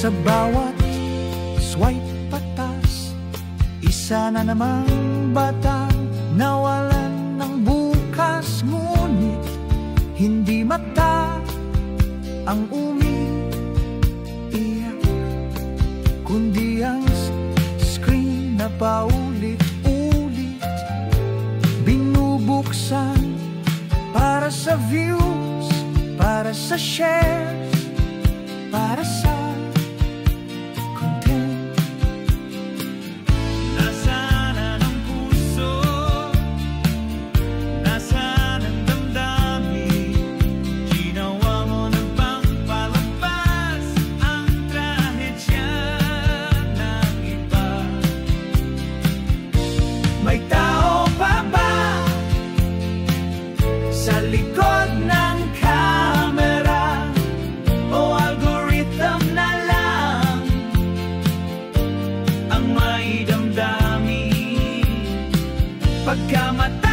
Sa bawat swipe patas, isa na namang batang nawalan ng bukas. Ngunit hindi mata ang umiiyak, kundi ang screen na paulit-ulit binubuksan para sa views, para sa shares, para sa content. Nasaan ang puso? Nasaan ang damdamin? Ginawa mo na bang palagpas ang trahedya ng iba? May tao pa ba sa likod ng camera, o algorithm na lang ang may damdamin? Pagkamatay